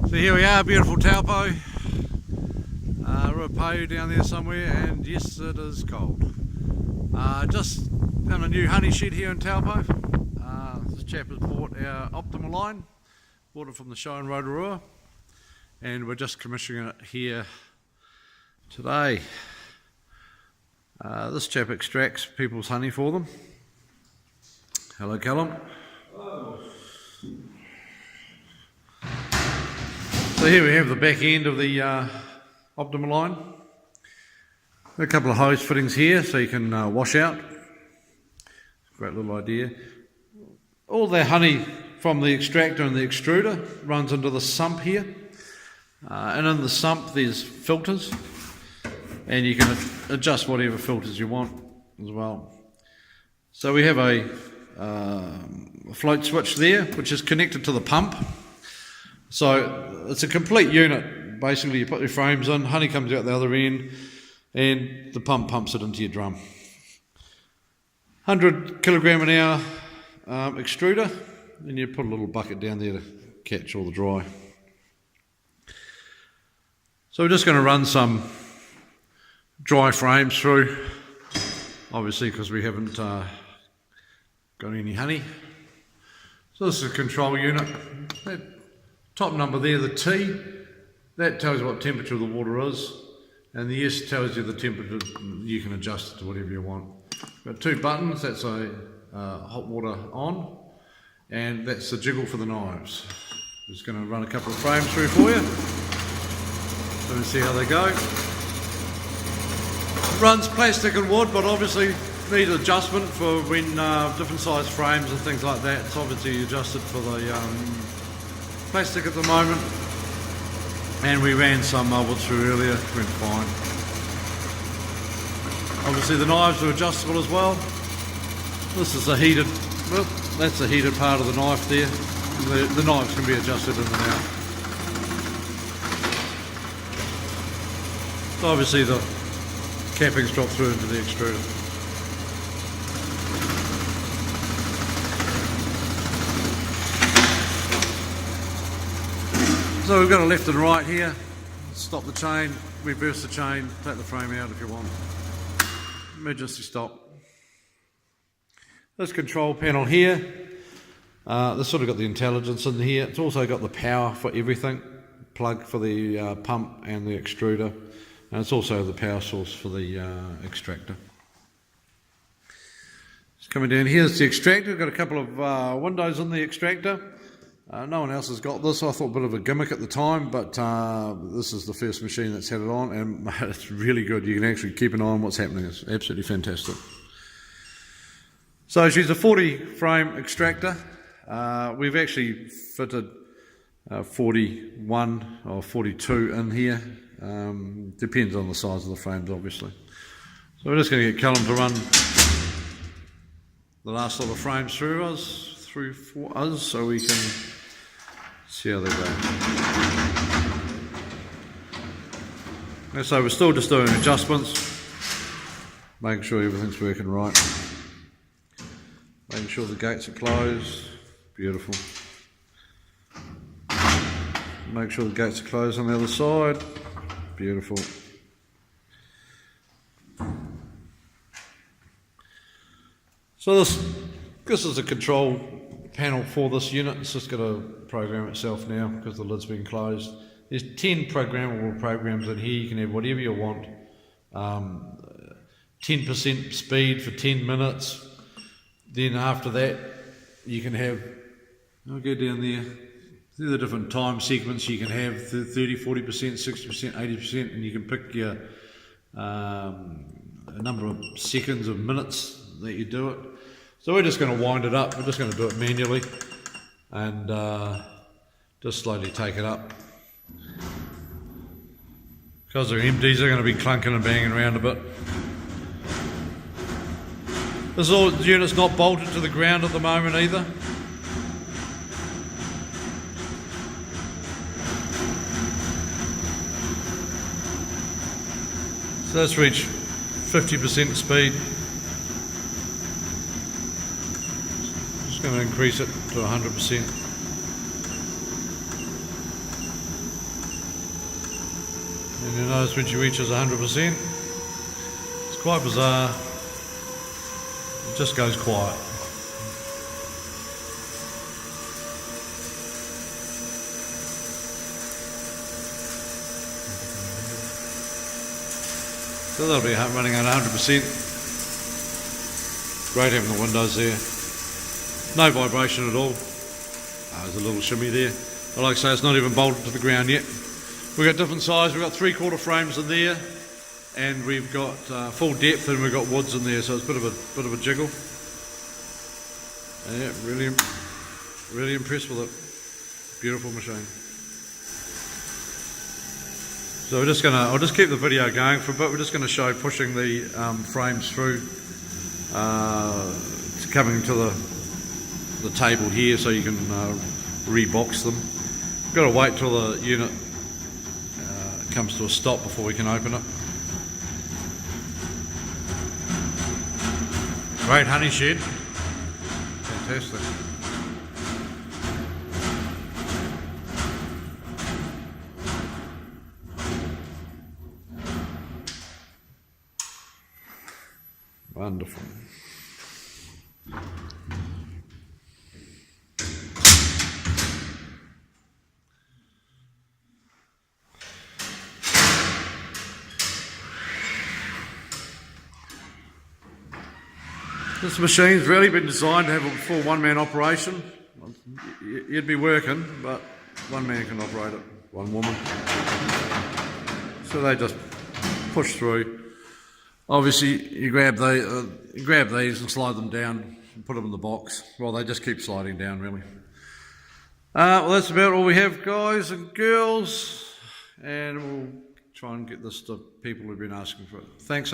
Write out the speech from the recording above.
So here we are, beautiful Taupo, Ruapehu down there somewhere, and yes, it is cold. Just done a new honey shed here in Taupo. This chap has bought our Optima Line, bought it from the show in Rotorua, and we're just commissioning it here today. This chap extracts people's honey for them. Hello, Callum. Hello. So here we have the back end of the Optima Line. A couple of hose fittings here so you can wash out. Great little idea. All the honey from the extractor and the extruder runs into the sump here. And in the sump there's filters, and you can adjust whatever filters you want as well. So we have a float switch there which is connected to the pump. So it's a complete unit. Basically you put your frames in, honey comes out the other end, and the pump pumps it into your drum. 100 kilogram an hour extruder, and you put a little bucket down there to catch all the dry. So we're just going to run some dry frames through, obviously because we haven't got any honey. So this is a control unit. That top number there, the T, that tells you what temperature the water is, and the S tells you the temperature. You can adjust it to whatever you want. We've got two buttons. That's a hot water on, and that's the jiggle for the knives. Just going to run a couple of frames through for you. Let me see how they go. It runs plastic and wood, but obviously needs adjustment for when different size frames and things like that. It's obviously adjusted for the plastic at the moment, and we ran some wood through earlier, went fine. Obviously the knives are adjustable as well. This is a heated, well, that's the heated part of the knife there. The knives can be adjusted in and out. So obviously the cappings drop through into the extruder. So we've got a left and right here. Stop the chain, reverse the chain, take the frame out if you want. Emergency stop. This control panel here, this sort of got the intelligence in here. It's also got the power for everything, plug for the pump and the extruder, and it's also the power source for the extractor. Just coming down, here's the extractor. We've got a couple of windows in the extractor. No one else has got this. I thought a bit of a gimmick at the time, but this is the first machine that's had it on, and it's really good. You can actually keep an eye on what's happening. It's absolutely fantastic. So she's a 40 frame extractor. We've actually fitted 41 or 42 in here. Depends on the size of the frames, obviously. So we're just going to get Callum to run the last lot of frames through for us, so we can see how they go. And so we're still just doing adjustments, making sure everything's working right, making sure the gates are closed. Beautiful. Make sure the gates are closed on the other side. Beautiful. So this is a control panel for this unit. It's just going to program itself now because the lid's been closed. There's 10 programmable programs in here. You can have whatever you want. 10% speed for 10 minutes. Then after that you can have, I'll go down there, through the different time segments you can have, 30, 40%, 60%, 80%, and you can pick your a number of seconds or minutes that you do it. So we're just going to wind it up. We're just going to do it manually and just slowly take it up. Because they're empties, they're going to be clunking and banging around a bit. The unit's not bolted to the ground at the moment either. So let's reach 50% speed. Just going to increase it to 100%. And you notice when she reaches 100%, it's quite bizarre, it just goes quiet. So that'll be running at 100%. Great having the windows there. No vibration at all. There's a little shimmy there. But like I say, it's not even bolted to the ground yet. We've got different size. We've got 3/4 frames in there, and we've got full depth, and we've got woods in there. So it's a bit of a jiggle. And yeah, really impressed with it. Beautiful machine. So I'll just keep the video going for a bit. We're just going to show pushing the frames through, coming to the table here, so you can rebox them. We've got to wait till the unit comes to a stop before we can open it. Great honey shed. Fantastic. Wonderful. This machine's really been designed to have a full one-man operation. You'd be working, but one man can operate it, one woman. So they just push through. Obviously, you grab these and slide them down and put them in the box. Well, they just keep sliding down, really. Well, that's about all we have, guys and girls. And we'll try and get this to people who've been asking for it. Thanks,